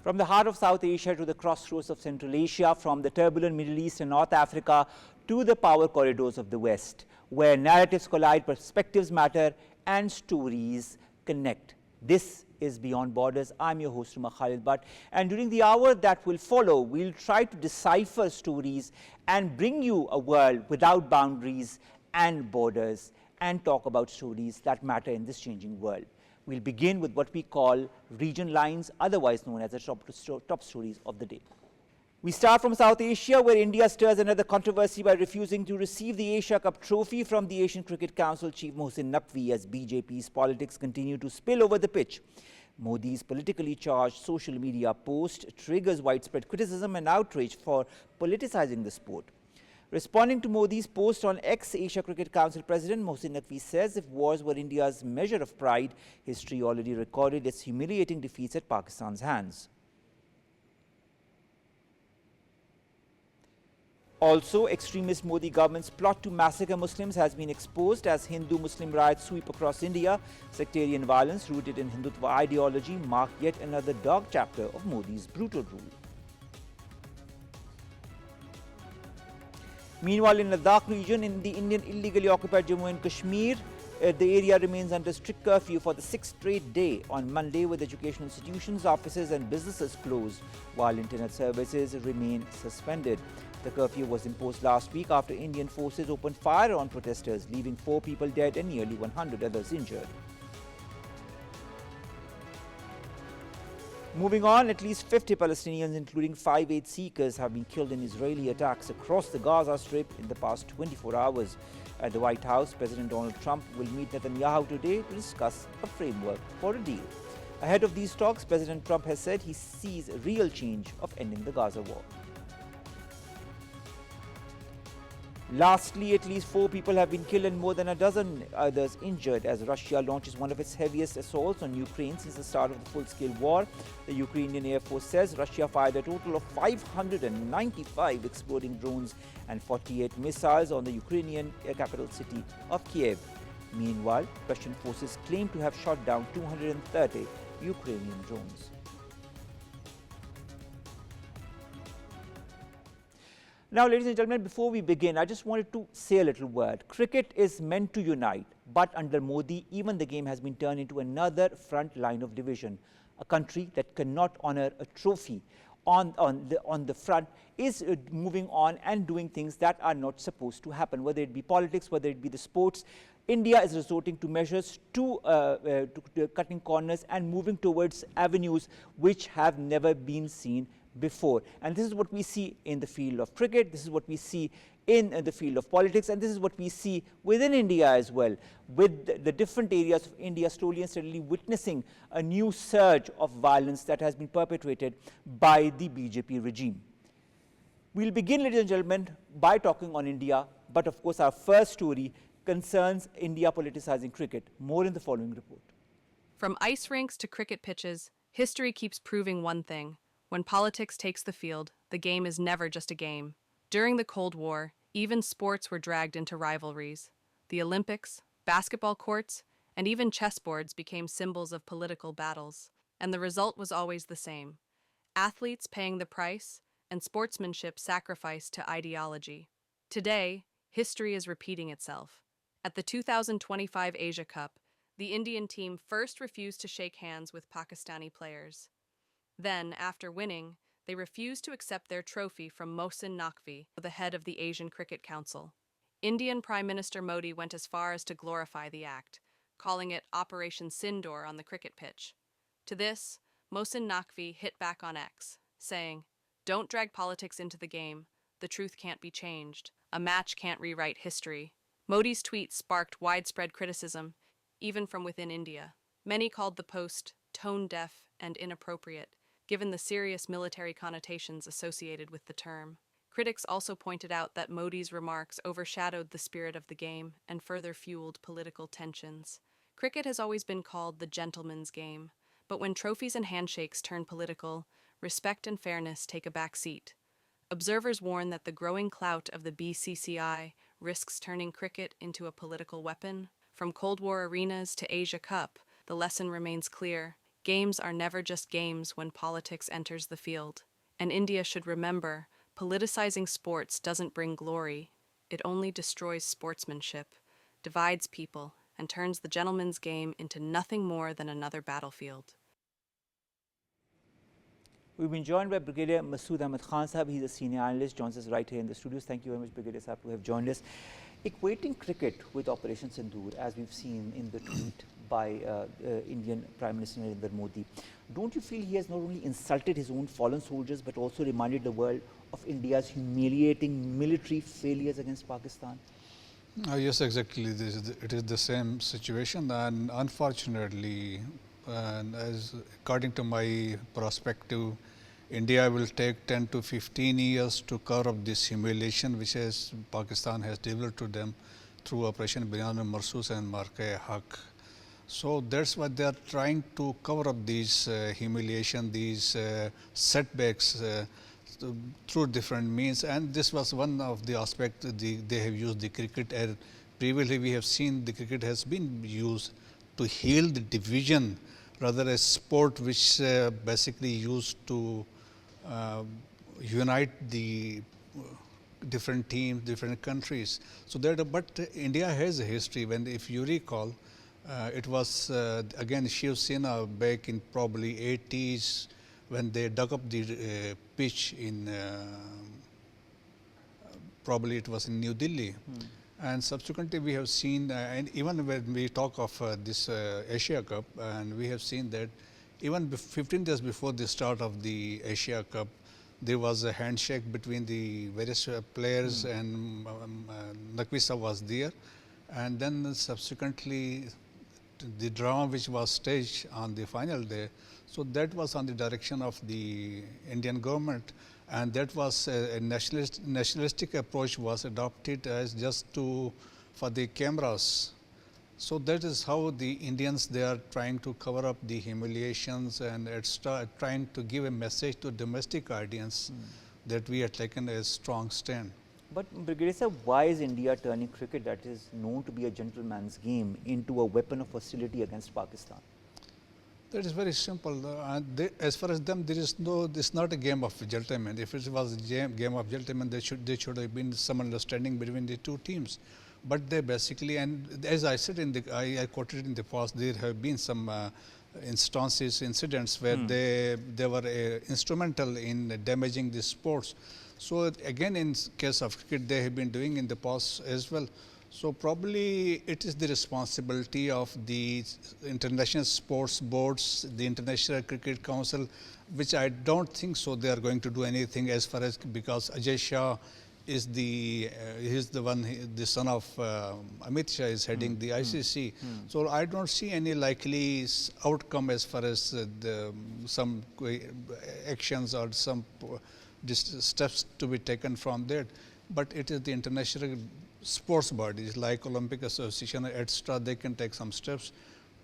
From the heart of South Asia to the crossroads of Central Asia, from the turbulent Middle East and North Africa to the power corridors of the West, where narratives collide, perspectives matter, and stories connect. This is Beyond Borders. I'm your host, Khalid. And during the hour that will follow, we'll try to decipher stories and bring you a world without boundaries and borders, and talk about stories that matter in this changing world. We'll begin with what we call region lines, otherwise known as the top stories of the day. We start from South Asia, where India stirs another controversy by refusing to receive the Asia Cup trophy from the Asian Cricket Council chief Mohsin Naqvi as BJP's politics continue to spill over the pitch. Modi's politically charged social media post triggers widespread criticism and outrage for politicizing the sport. Responding to Modi's post on ex-Asia Cricket Council President, Mohsin Naqvi says if wars were India's measure of pride, history already recorded its humiliating defeats at Pakistan's hands. Also, extremist Modi government's plot to massacre Muslims has been exposed as Hindu-Muslim riots sweep across India. Sectarian violence rooted in Hindutva ideology mark yet another dark chapter of Modi's brutal rule. Meanwhile, in Ladakh region, in the Indian illegally occupied Jammu and Kashmir, the area remains under strict curfew for the 6th straight day on Monday, with educational institutions, offices and businesses closed, while internet services remain suspended. The curfew was imposed last week after Indian forces opened fire on protesters, leaving 4 people dead and nearly 100 others injured. Moving on, at least 50 Palestinians, including 5 aid seekers, have been killed in Israeli attacks across the Gaza Strip in the past 24 hours. At the White House, President Donald Trump will meet Netanyahu today to discuss a framework for a deal. Ahead of these talks, President Trump has said he sees a real change of ending the Gaza war. Lastly, at least 4 people have been killed and more than a dozen others injured as Russia launches one of its heaviest assaults on Ukraine since the start of the full-scale war. The Ukrainian Air Force says Russia fired a total of 595 exploding drones and 48 missiles on the Ukrainian capital city of Kiev. Meanwhile, Russian forces claim to have shot down 230 Ukrainian drones. Now, ladies and gentlemen, before we begin, I just wanted to say a little word. Cricket is meant to unite, but under Modi, even the game has been turned into another front line of division. A country that cannot honor a trophy on the front is moving on and doing things that are not supposed to happen, whether it be politics, whether it be the sports. India is resorting to measures to cutting corners and moving towards avenues which have never been seen before. And this is what we see in the field of cricket, this is what we see in the field of politics, and this is what we see within India as well, with the different areas of India slowly and steadily witnessing a new surge of violence that has been perpetrated by the BJP regime. We'll begin, ladies and gentlemen, by talking on India, but of course our first story concerns India politicizing cricket. More in the following report. From ice rinks to cricket pitches, history keeps proving one thing. When politics takes the field, the game is never just a game. During the Cold War, even sports were dragged into rivalries. The Olympics, basketball courts, and even chessboards became symbols of political battles. And the result was always the same: athletes paying the price and sportsmanship sacrificed to ideology. Today, history is repeating itself. At the 2025 Asia Cup, the Indian team first refused to shake hands with Pakistani players. Then, after winning, they refused to accept their trophy from Mohsin Naqvi, the head of the Asian Cricket Council. Indian Prime Minister Modi went as far as to glorify the act, calling it Operation Sindoor on the cricket pitch. To this, Mohsin Naqvi hit back on X, saying, "Don't drag politics into the game. The truth can't be changed. A match can't rewrite history." Modi's tweet sparked widespread criticism, even from within India. Many called the post tone-deaf and inappropriate, given the serious military connotations associated with the term. Critics also pointed out that Modi's remarks overshadowed the spirit of the game and further fueled political tensions. Cricket has always been called the gentleman's game, but when trophies and handshakes turn political, respect and fairness take a back seat. Observers warn that the growing clout of the BCCI risks turning cricket into a political weapon. From Cold War arenas to Asia Cup, the lesson remains clear: Games are never just games when politics enters the field. And India should remember, politicizing sports doesn't bring glory. It only destroys sportsmanship, divides people, and turns the gentleman's game into nothing more than another battlefield. We've been joined by Brigadier Masud Ahmed Khan Sahab. He's a senior analyst, joins us right here in the studios. Thank you very much, Brigadier Sahab, to have joined us. Equating cricket with Operation Sindoor, as we've seen in the tweet by Indian Prime Minister Narendra Modi, don't you feel he has not only insulted his own fallen soldiers but also reminded the world of India's humiliating military failures against Pakistan? Yes, exactly. It is the same situation, and unfortunately, as according to my perspective, India will take 10 to 15 years to cover up this humiliation which Pakistan has delivered to them through Operation Bayan Marsus and Marke-e-Haq. So that's why they are trying to cover up these humiliation, these setbacks through different means. And this was one of the aspects they have used the cricket. As previously we have seen the cricket has been used to heal the division, rather a sport which basically used to unite the different teams, different countries. So that, but India has a history. When, if you recall, it was again Shiv Sena back in probably 80s when they dug up the pitch in probably it was in New Delhi. And subsequently we have seen, and even when we talk of this Asia Cup, and we have seen that even 15 days before the start of the Asia Cup, there was a handshake between the various players, and Naqvisa was there. And then subsequently, the drama which was staged on the final day, so that was on the direction of the Indian government, and that was a nationalistic approach was adopted as just for the cameras. So that is how the Indians, they are trying to cover up the humiliations and trying to give a message to domestic audience that we have taken a strong stand. But Brigadier Sir, why is India turning cricket, that is known to be a gentleman's game, into a weapon of hostility against Pakistan? That is very simple. As far as them, there is no. This is not a game of gentlemen. If it was a game of gentlemen, there should have been some understanding between the two teams. But they basically, and as I said I quoted in the past, there have been some incidents where they were instrumental in damaging the sports. So again, in case of cricket, they have been doing in the past as well. So probably it is the responsibility of the international sports boards, the International Cricket Council, which I don't think so they are going to do anything as far as, because Ajay Shah is the son of Amit Shah is heading the ICC. So I don't see any likely outcome as far as some actions or some steps to be taken from that. But it is the international sports bodies like Olympic Association, etc. They can take some steps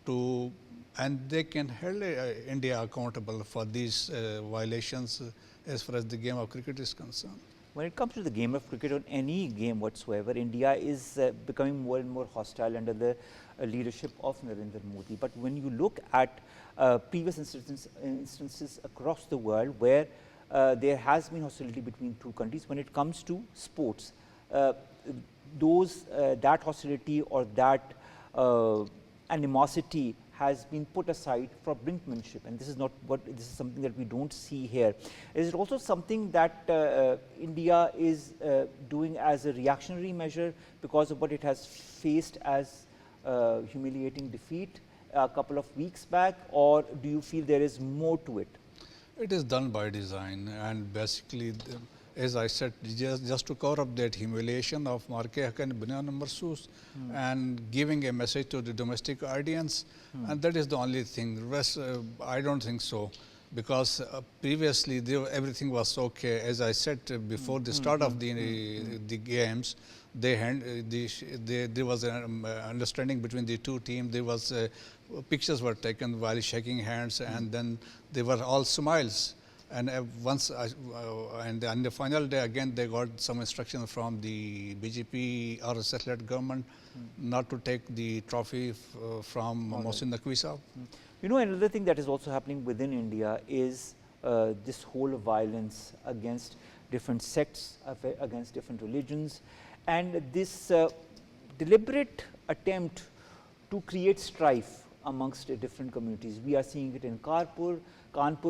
to, and they can hold India accountable for these violations as far as the game of cricket is concerned. When it comes to the game of cricket, or any game whatsoever, India is becoming more and more hostile under the leadership of Narendra Modi. But when you look at previous instances across the world where there has been hostility between two countries, when it comes to sports, that hostility or that animosity has been put aside for brinkmanship, and this is something that we don't see here. Is it also something that India is doing as a reactionary measure because of what it has faced as humiliating defeat a couple of weeks back, or do you feel there is more to it? It is done by design, and basically, as I said, just to cover up that humiliation of Marke-e-Haq and Bayan Marsus, and giving a message to the domestic audience, and that is the only thing. The rest, I don't think so, because previously everything was okay. As I said before the start of the games, there was an understanding between the two teams. There was pictures were taken while shaking hands, and then they were all smiles. And and on the final day, again, they got some instruction from the BJP RSS-led government not to take the trophy from Mohsin Naqvi Saab. You know, another thing that is also happening within India is this whole violence against different sects, against different religions, and this deliberate attempt to create strife amongst different communities. We are seeing it in Kanpur,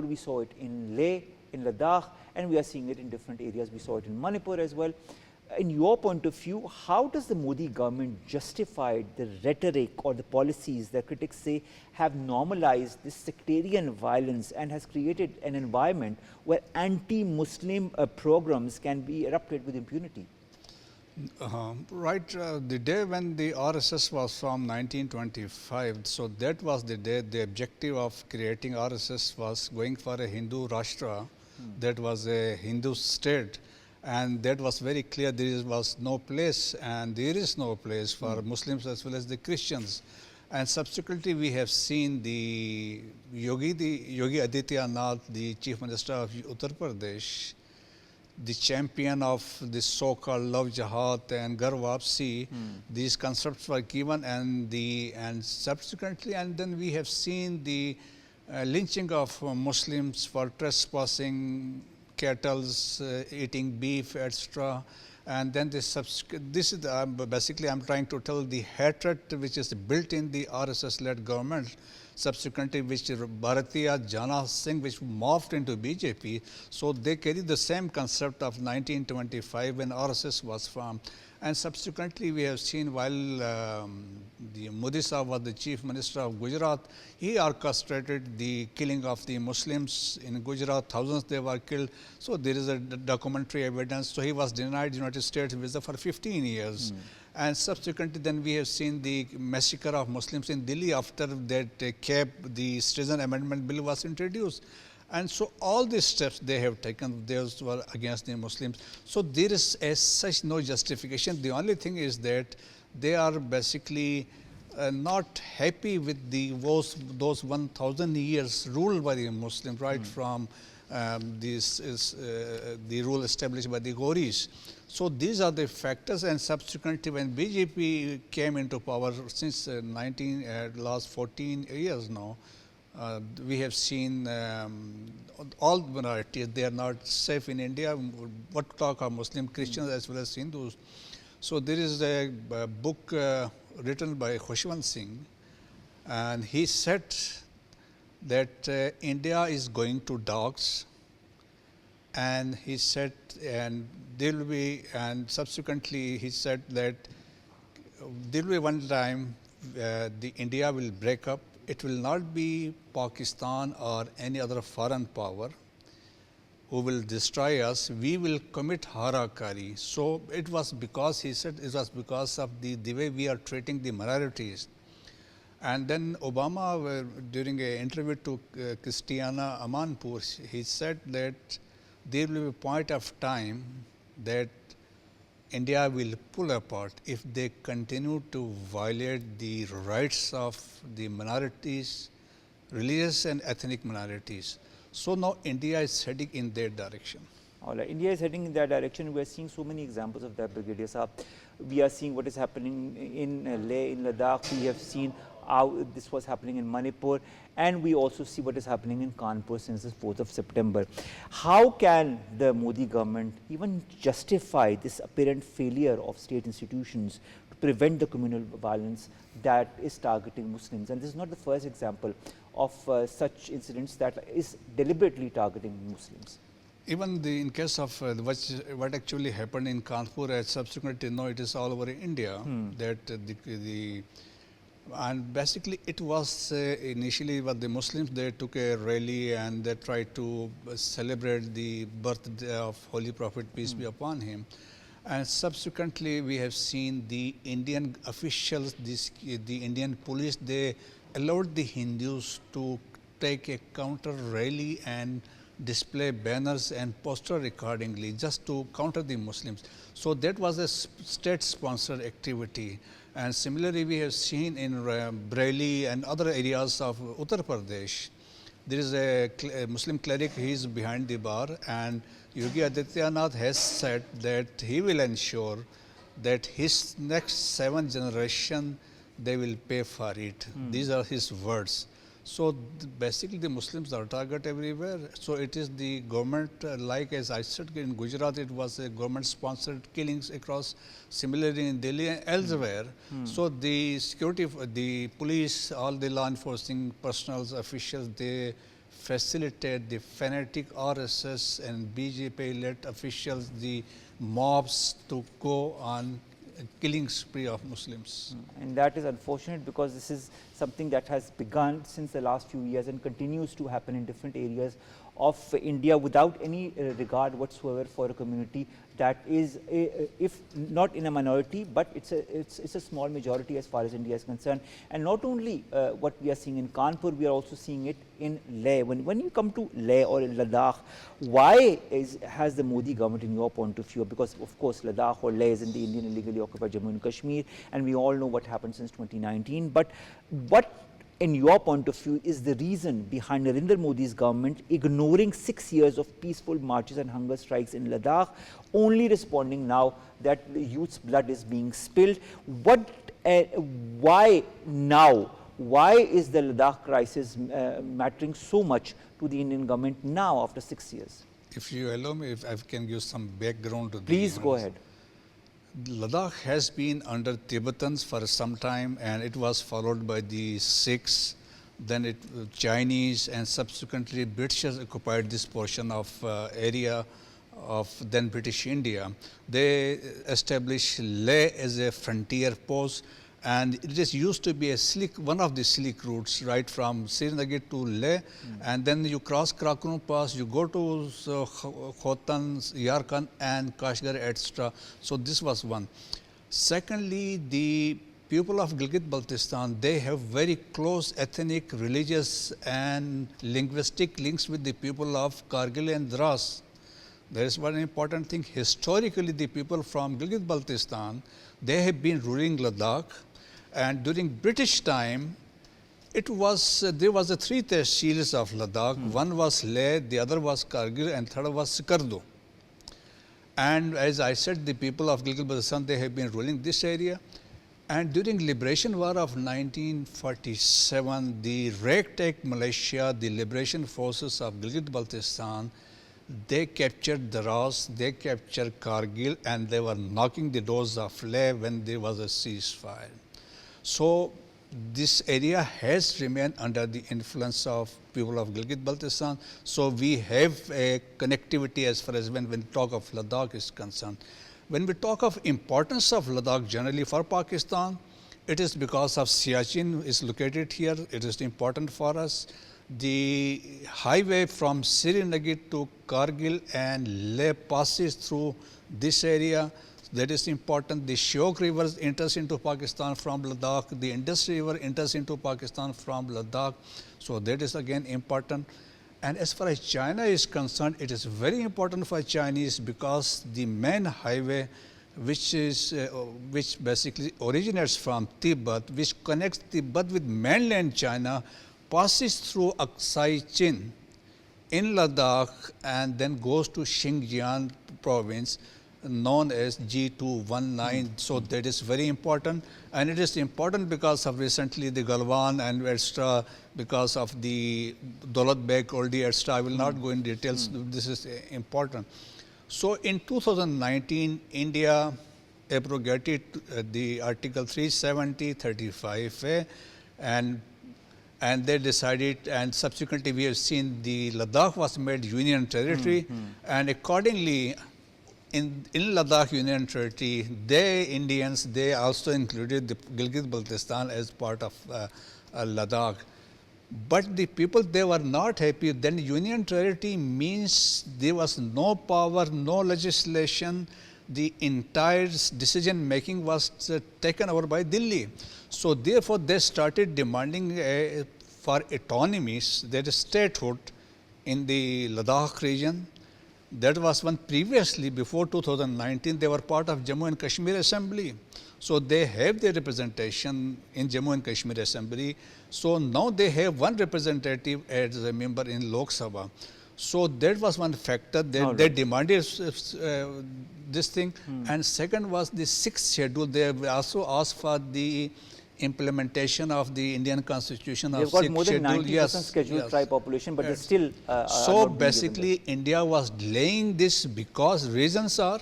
we saw it in Leh, in Ladakh, and we are seeing it in different areas. We saw it in Manipur as well. In your point of view, how does the Modi government justify the rhetoric or the policies that critics say have normalized this sectarian violence and has created an environment where anti-Muslim programs can be erupted with impunity? Right, the day when the RSS was from 1925, so that was the day the objective of creating RSS was going for a Hindu Rashtra, that was a Hindu state, and that was very clear there was no place, and there is no place for Muslims as well as the Christians. And subsequently we have seen the Yogi Adityanath, the Chief Minister of Uttar Pradesh, the champion of this so-called love jihad and gar wapsi, these concepts were given, and subsequently, and then we have seen the lynching of Muslims for trespassing cattle, eating beef, etc. And then this is basically I'm trying to tell the hatred which is built in the RSS-led government, subsequently which Bharatiya Jana Singh, which morphed into BJP. So they carry the same concept of 1925 when RSS was formed. And subsequently we have seen while the Modi Sahab was the Chief Minister of Gujarat, he orchestrated the killing of the Muslims in Gujarat. Thousands they were killed. So there is a documentary evidence. So he was denied United States visa for 15 years. And subsequently then we have seen the massacre of Muslims in Delhi after that the Citizen Amendment Bill was introduced. And so all these steps they have taken, those were against the Muslims. So there is as such no justification. The only thing is that they are basically not happy with those 1,000 years ruled by the Muslims, right from the rule established by the Ghoris. So these are the factors, and subsequently when BJP came into power since last 14 years now, we have seen all minorities, they are not safe in India. What talk of Muslim, Christians as well as Hindus. So there is a book written by Khushwant Singh, and he said that India is going to dogs, and he said, and there will be, and subsequently he said that there will be one time the India will break up. It will not be Pakistan or any other foreign power who will destroy us. We will commit harakari. So it was because, he said, it was because of the way we are treating the minorities. And then Obama, during an interview to Christiana Amanpour, he said that there will be a point of time that India will pull apart if they continue to violate the rights of the minorities, religious and ethnic minorities. So now India is heading in that direction. All right. India is heading in that direction. We are seeing so many examples of that, Brigadier Saab. We are seeing what is happening in Leh, in Ladakh. We have seen how this was happening in Manipur, and we also see what is happening in Kanpur since the 4th of September. How can the Modi government even justify this apparent failure of state institutions to prevent the communal violence that is targeting Muslims? And this is not the first example of such incidents that is deliberately targeting Muslims. Even in case of what actually happened in Kanpur, as subsequently know, it is all over India that and basically it was initially what the Muslims, they took a rally and they tried to celebrate the birthday of Holy Prophet, peace be upon him. And subsequently we have seen the Indian officials, the Indian police, they allowed the Hindus to take a counter rally and display banners and poster accordingly just to counter the Muslims. So that was a state-sponsored activity. And similarly, we have seen in Bareilly and other areas of Uttar Pradesh, there is a Muslim cleric, he is behind the bar, and Yogi Adityanath has said that he will ensure that his next 7th generation, they will pay for it. These are his words. So basically the Muslims are target everywhere. So it is the government, like as I said in Gujarat, it was a government sponsored killings across, similarly in Delhi and elsewhere. So the security, the police, all the law enforcement personnel, officials, they facilitate the fanatic RSS and BJP led officials, the mobs to go on killing spree of Muslims. And that is unfortunate because this is something that has begun since the last few years and continues to happen in different areas of India without any regard whatsoever for a community that is, if not in a minority, but it's a small majority as far as India is concerned. And not only what we are seeing in Kanpur, we are also seeing it in Leh. When you come to Leh or in Ladakh, why has the Modi government, in your point of view, because of course Ladakh or Leh is in the Indian illegally occupied Jammu and Kashmir, and we all know what happened since 2019, but what in your point of view is the reason behind Narendra Modi's government ignoring 6 years of peaceful marches and hunger strikes in Ladakh, only responding now that the youth's blood is being spilled? Why now? Why is the Ladakh crisis mattering so much to the Indian government now after 6 years? If you allow me, if I can give some background to this. Please go ahead. Ladakh has been under Tibetans for some time, and it was followed by the Sikhs, then Chinese, and subsequently Britishers occupied this portion of area of then British India. They established Leh as a frontier post, and it is used to be a one of the slick routes right from Srinagar to Leh, and then you cross Karakoram Pass, you go to Khotan, Yarkand and Kashgar, etc. So this was one. Secondly, the people of Gilgit-Baltistan, they have very close ethnic, religious and linguistic links with the people of Kargil and Dras. There is one important thing. Historically, the people from Gilgit-Baltistan, they have been ruling Ladakh, and during British time, it was there was a 3 tehsils of Ladakh. One was Leh, the other was Kargil, and third was Sikardo. And as I said, the people of Gilgit-Baltistan, they have been ruling this area. And during Liberation War of 1947, the ragtag militia, the liberation forces of Gilgit-Baltistan, they captured Dras, they captured Kargil, and they were knocking the doors of Leh when there was a ceasefire. So this area has remained under the influence of people of Gilgit-Baltistan. So we have a connectivity as far as when we talk of Ladakh is concerned. When we talk of importance of Ladakh generally for Pakistan, it is because of Siachen is located here. It is important for us. The highway from Srinagar to Kargil and Leh passes through this area. That is important. The Shyok River enters into Pakistan from Ladakh. The Indus River enters into Pakistan from Ladakh. So that is again important. And as far as China is concerned, it is very important for Chinese because the main highway, which basically originates from Tibet, which connects Tibet with mainland China, passes through Aksai Chin in Ladakh and then goes to Xinjiang province, known as G219. So that is very important, and it is important because of recently the Galwan and etc., because of the Daulat Beg Oldie etc. I will not go in details. This is important. So in 2019, India abrogated the Article 370(35)(a), and they decided, and subsequently we have seen the Ladakh was made union territory, and accordingly in Ladakh Union Territory, they Indians, they also included the Gilgit-Baltistan as part of Ladakh. But the people, they were not happy. Then Union Territory means there was no power, no legislation. The entire decision making was taken over by Delhi. So therefore, they started demanding for autonomies, that is statehood in the Ladakh region. That was one previously, before 2019, they were part of Jammu and Kashmir Assembly. So they have their representation in Jammu and Kashmir Assembly. So now they have one representative as a member in Lok Sabha. So that was one factor. They demanded this thing. And second was the 6th schedule. They also asked for the implementation of the Indian Constitution They've of got 6th more than schedule. 90% scheduled tribe population, but they still are So not being given basically, India was delaying this because reasons are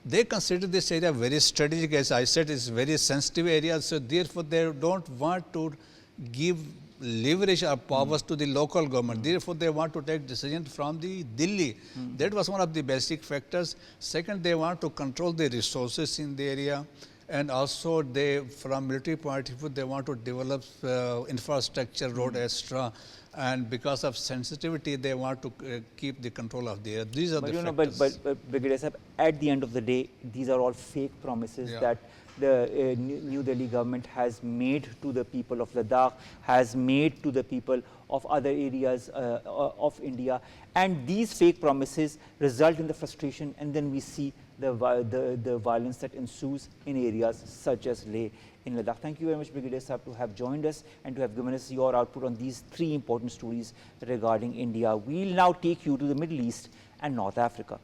they consider this area very strategic. As I said, it's very sensitive area. So therefore, they don't want to give leverage or powers to the local government. Therefore, they want to take decisions from the Delhi. That was one of the basic factors. Second, they want to control the resources in the area. And also, they, from military point of view, they want to develop infrastructure, road, etc. And because of sensitivity, they want to keep the control of the area. These are But the you know, factors. but Brigadier Sahib, at the end of the day, these are all fake promises that the New Delhi government has made to the people of Ladakh, has made to the people of other areas of India. And these fake promises result in the frustration, and then we see the violence that ensues in areas such as Leh in Ladakh. Thank you very much, Brigadier Sahib, to have joined us and to have given us your output on these three important stories regarding India. We'll now take you to the Middle East and North Africa.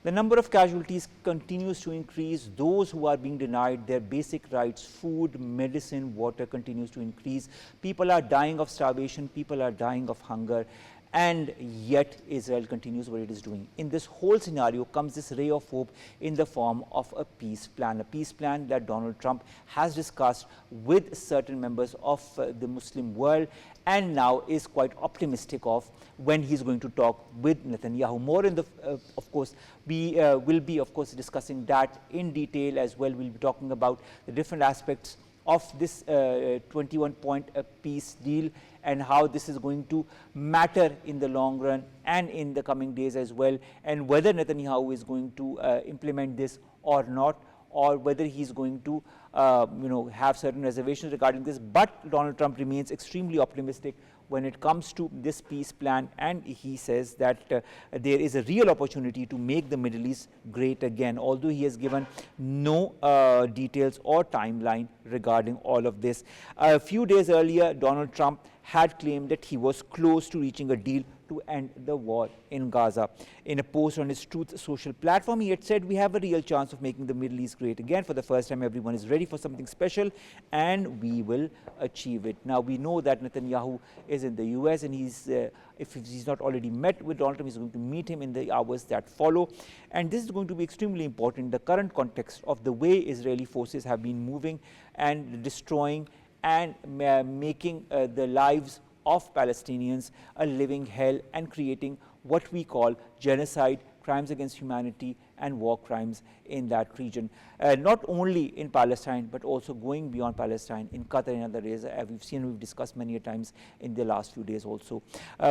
The number of casualties continues to increase. Those who are being denied their basic rights, food, medicine, water, continues to increase. People are dying of starvation, people are dying of hunger, and yet Israel continues what it is doing. In this whole scenario comes this ray of hope in the form of a peace plan that Donald Trump has discussed with certain members of the Muslim world, and now is quite optimistic of when he's going to talk with Netanyahu. More in the, of course, we will be, of course, discussing that in detail as well. We'll be talking about the different aspects of this 21-point peace deal and how this is going to matter in the long run and in the coming days as well, and whether Netanyahu is going to implement this or not, or whether he's going to have certain reservations regarding this. But Donald Trump remains extremely optimistic when it comes to this peace plan, and he says that there is a real opportunity to make the Middle East great again, although he has given no details or timeline regarding all of this. A few days earlier, Donald Trump had claimed that he was close to reaching a deal to end the war in Gaza. In a post on his Truth Social platform, he had said, "We have a real chance of making the Middle East great again. For the first time, everyone is ready for something special, and we will achieve it." Now, we know that Netanyahu is in the US, and he's, if he's not already met with Donald Trump, he's going to meet him in the hours that follow. And this is going to be extremely important in the current context of the way Israeli forces have been moving and destroying and making the lives of Palestinians a living hell, and creating what we call genocide, crimes against humanity, and war crimes in that region. Not only in Palestine, but also going beyond Palestine, in Qatar and other areas. We've seen, we've discussed many a times in the last few days also.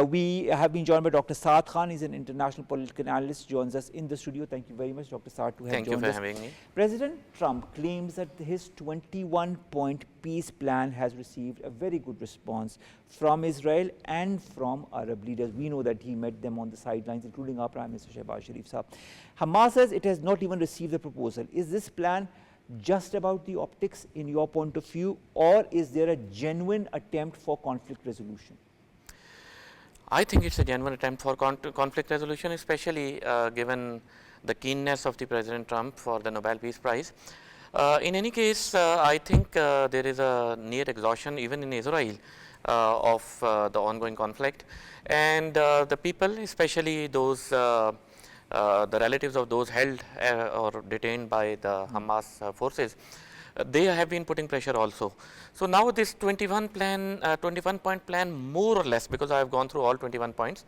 We have been joined by Dr. Saad Khan. He's an international political analyst, joins us in the studio. Thank you very much, Dr. Saad, to have joined us. Thank you for having me. President Trump claims that his 21-point peace plan has received a very good response from Israel and from Arab leaders. We know that he met them on the sidelines, including our Prime Minister Shehbaz Sharif Saab. Hamas says it has not even received the proposal. Is this plan just about the optics in your point of view, or is there a genuine attempt for conflict resolution? I think it's a genuine attempt for conflict resolution, especially given the keenness of the President Trump for the Nobel Peace Prize. In any case, I think there is a near exhaustion even in Israel of the ongoing conflict, and the people, especially those the relatives of those held or detained by the Hamas forces, they have been putting pressure also. So now this 21-point plan, more or less, because I have gone through all 21 points,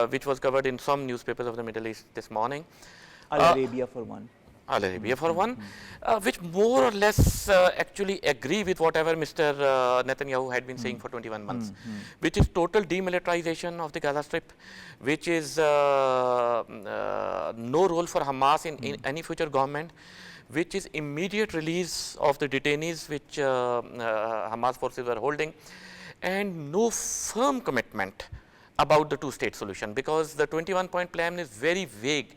which was covered in some newspapers of the Middle East this morning. Al Arabia for one. Al Arabia for one, which more or less actually agree with whatever Mr. Netanyahu had been saying for 21 months, which is total demilitarization of the Gaza Strip, which is no role for Hamas in any future government, which is immediate release of the detainees which Hamas forces were holding, and no firm commitment about the two-state solution, because the 21-point plan is very vague,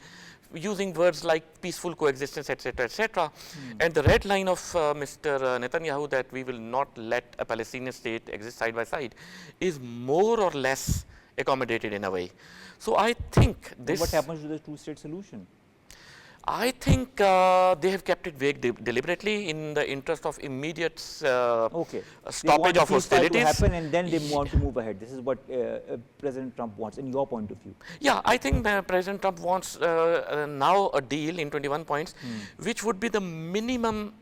using words like peaceful coexistence, etc., etc. And the red line of Mr. Netanyahu, that we will not let a Palestinian state exist side by side, is more or less accommodated in a way. So I think this. What happens to the two-state solution? I think they have kept it vague deliberately in the interest of immediate stoppage of hostilities. To happen and then they want to move ahead. This is what President Trump wants, in your point of view. Yeah, I think President Trump wants now a deal in 21 points, which would be the minimum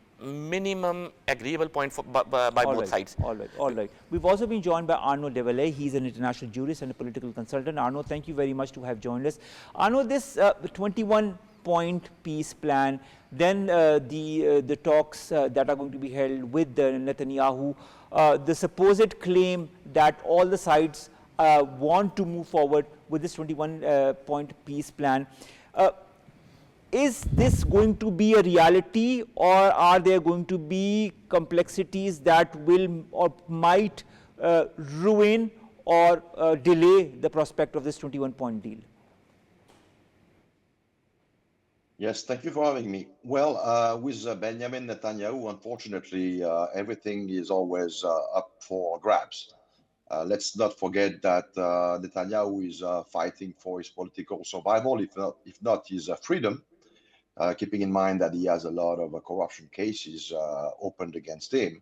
agreeable point for, by both sides. All right. We've also been joined by Develay. He's an international jurist and a political consultant. Arnaud, thank you very much to have joined us. Arnaud, this 21-point peace plan, then the talks that are going to be held with Netanyahu, the supposed claim that all the sides want to move forward with this 21-point peace plan. Is this going to be a reality, or are there going to be complexities that will or might ruin or delay the prospect of this 21-point deal? Yes, thank you for having me. Well, with Benjamin Netanyahu, unfortunately, everything is always up for grabs. Let's not forget that Netanyahu is fighting for his political survival, if not his freedom. Keeping in mind that he has a lot of corruption cases opened against him.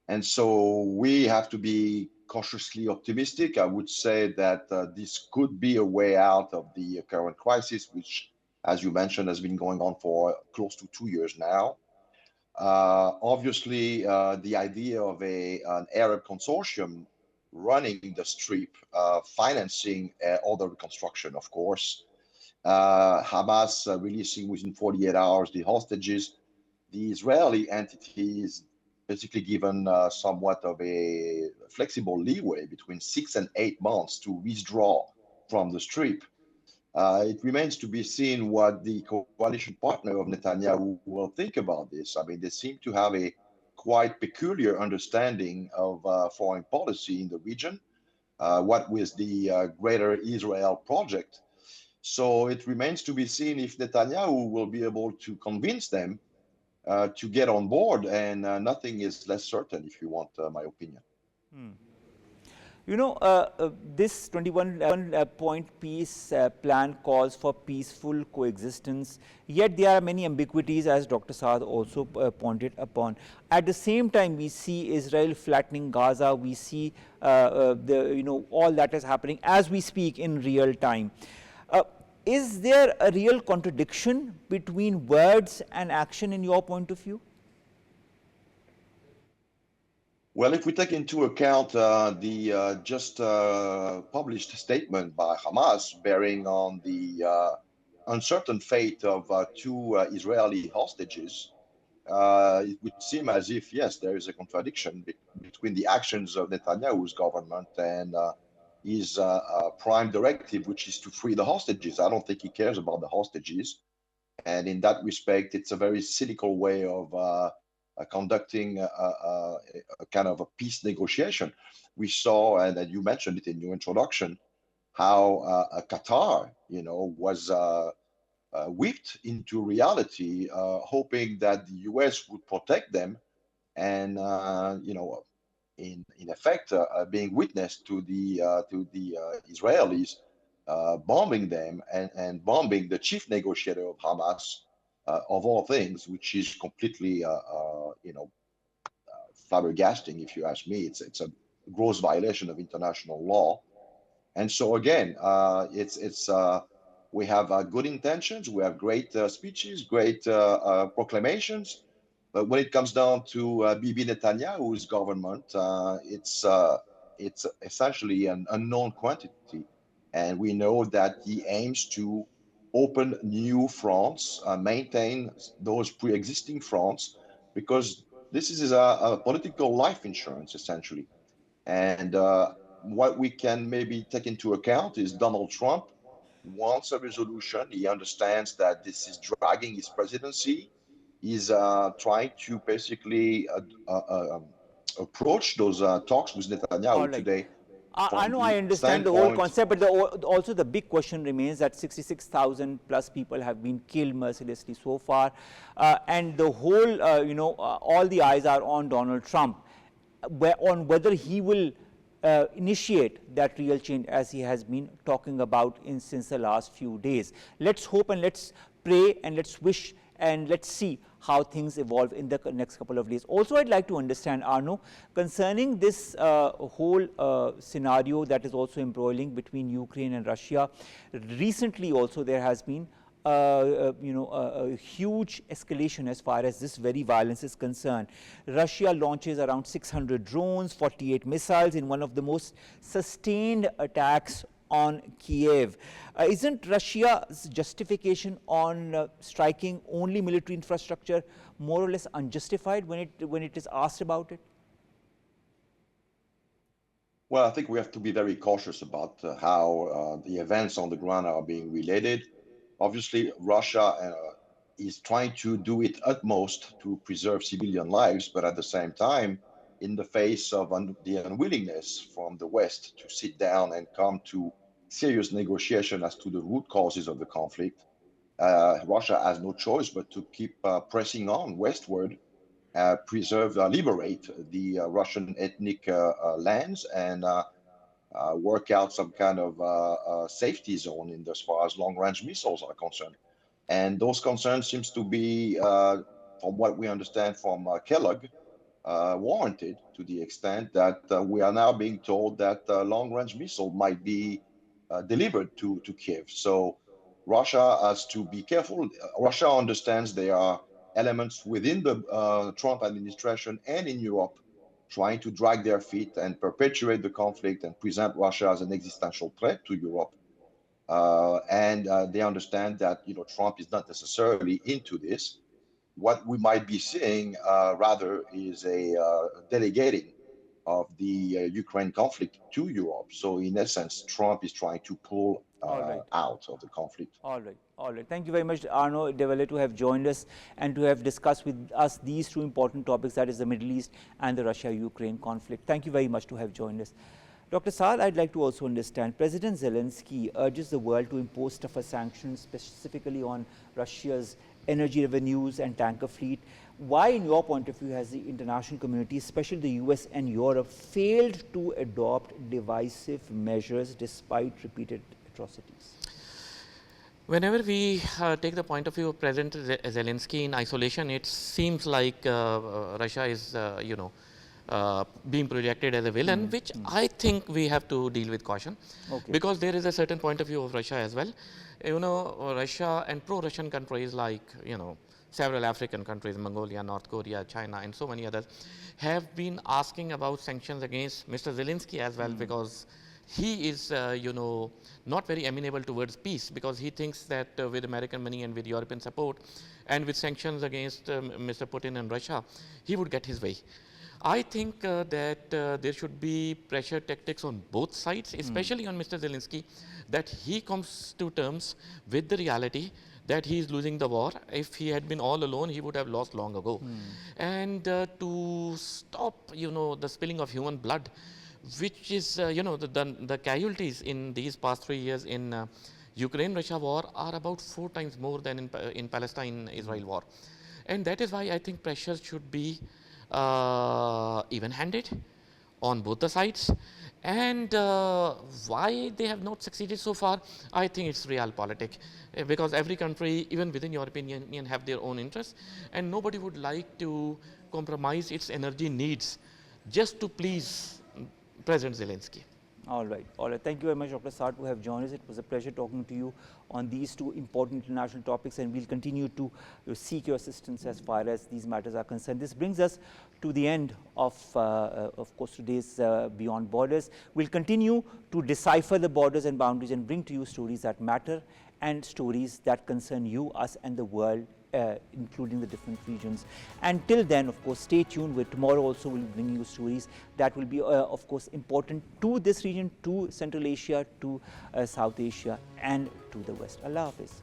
And so we have to be cautiously optimistic. I would say that this could be a way out of the current crisis, which, as you mentioned, has been going on for close to 2 years now. Obviously, the idea of an Arab consortium running the Strip, financing all the reconstruction, of course, Hamas releasing within 48 hours the hostages. The Israeli entity is basically given somewhat of a flexible leeway between 6 and 8 months to withdraw from the Strip. It remains to be seen what the coalition partner of Netanyahu will think about this. I mean, they seem to have a quite peculiar understanding of foreign policy in the region, what with the Greater Israel Project. So it remains to be seen if Netanyahu will be able to convince them to get on board, and nothing is less certain, if you want my opinion. You know, this 21-point peace plan calls for peaceful coexistence, yet there are many ambiguities, as Dr. Saad also pointed upon. At the same time, we see Israel flattening Gaza, we see all that is happening as we speak in real time. Is there a real contradiction between words and action in your point of view? Well, if we take into account the just published statement by Hamas bearing on the uncertain fate of 2 Israeli hostages, it would seem as if, yes, there is a contradiction between the actions of Netanyahu's government and his prime directive, which is to free the hostages. I don't think he cares about the hostages. And in that respect, it's a very cynical way of conducting a kind of a peace negotiation. We saw, and you mentioned it in your introduction, how Qatar, was whipped into reality, hoping that the U.S. would protect them, and in effect, being witness to the Israelis bombing them and bombing the chief negotiator of Hamas, of all things, which is completely, flabbergasting, if you ask me. It's a gross violation of international law. And so again, we have good intentions, we have great speeches, great proclamations, but when it comes down to Bibi Netanyahu's government, it's essentially an unknown quantity. And we know that he aims to open new fronts, maintain those pre-existing fronts, because this is a political life insurance, essentially. And what we can maybe take into account is Donald Trump wants a resolution. He understands that this is dragging his presidency. He's trying to basically approach those talks with Netanyahu today. I know, I understand the whole concept, but also the big question remains that 66,000 plus people have been killed mercilessly so far, and the whole, all the eyes are on Donald Trump, on whether he will initiate that real change as he has been talking about since the last few days. Let's hope and let's pray and let's wish and let's see how things evolve in the next couple of days. Also, I'd like to understand, Arno, concerning this whole scenario that is also embroiling between Ukraine and Russia. Recently also there has been a huge escalation as far as this very violence is concerned. Russia launches around 600 drones, 48 missiles in one of the most sustained attacks on Kiev. Isn't Russia's justification on striking only military infrastructure more or less unjustified when it is asked about it? Well, I think we have to be very cautious about how the events on the ground are being related. Obviously, Russia is trying to do its utmost to preserve civilian lives, but at the same time, in the face of the unwillingness from the West to sit down and come to serious negotiation as to the root causes of the conflict, Russia has no choice but to keep pressing on westward, liberate the Russian ethnic lands and work out some kind of safety zone in as far as long-range missiles are concerned. And those concerns seems to be, from what we understand from Kellogg, warranted to the extent that we are now being told that long-range missile might be delivered to Kiev. So Russia has to be careful. Russia understands there are elements within the Trump administration and in Europe trying to drag their feet and perpetuate the conflict and present Russia as an existential threat to Europe. And they understand that Trump is not necessarily into this. What we might be seeing rather is a delegating of the Ukraine conflict to Europe. So in essence, Trump is trying to pull out of the conflict. All right. Thank you very much, Arno Develay, to have joined us and to have discussed with us these two important topics, that is the Middle East and the Russia-Ukraine conflict. Thank you very much to have joined us. Dr. Saad, I'd like to also understand, President Zelensky urges the world to impose tougher sanctions, specifically on Russia's energy revenues and tanker fleet. Why, in your point of view, has the international community, especially the US and Europe, failed to adopt divisive measures despite repeated atrocities? Whenever we take the point of view of President Zelensky in isolation, it seems like Russia is, being projected as a villain, which I think we have to deal with caution, because there is a certain point of view of Russia as well. Russia and pro-Russian countries like, several African countries, Mongolia, North Korea, China, and so many others, have been asking about sanctions against Mr. Zelensky as well, because he is, not very amenable towards peace, because he thinks that with American money and with European support and with sanctions against Mr. Putin and Russia, he would get his way. I think that there should be pressure tactics on both sides, especially on Mr. Zelensky, that he comes to terms with the reality that he is losing the war. If he had been all alone, he would have lost long ago. And to stop, the spilling of human blood, which is, the casualties in these past 3 years in Ukraine-Russia war are about 4 times more than in Palestine-Israel war. And that is why I think pressure should be even-handed on both the sides. And why they have not succeeded so far, I think it's realpolitik, because every country, even within European Union, have their own interests, and nobody would like to compromise its energy needs just to please President Zelensky. All right. Thank you very much, Dr. Saad, to have joined us. It was a pleasure talking to you on these two important international topics, and we'll continue to seek your assistance as far as these matters are concerned. This brings us to the end of course, today's Beyond Borders. We'll continue to decipher the borders and boundaries and bring to you stories that matter and stories that concern you, us, and the world, including the different regions. Until then, of course, stay tuned. With tomorrow also we'll bring you stories that will be, of course, important to this region, to Central Asia, to South Asia, and to the West. Allah Hafiz.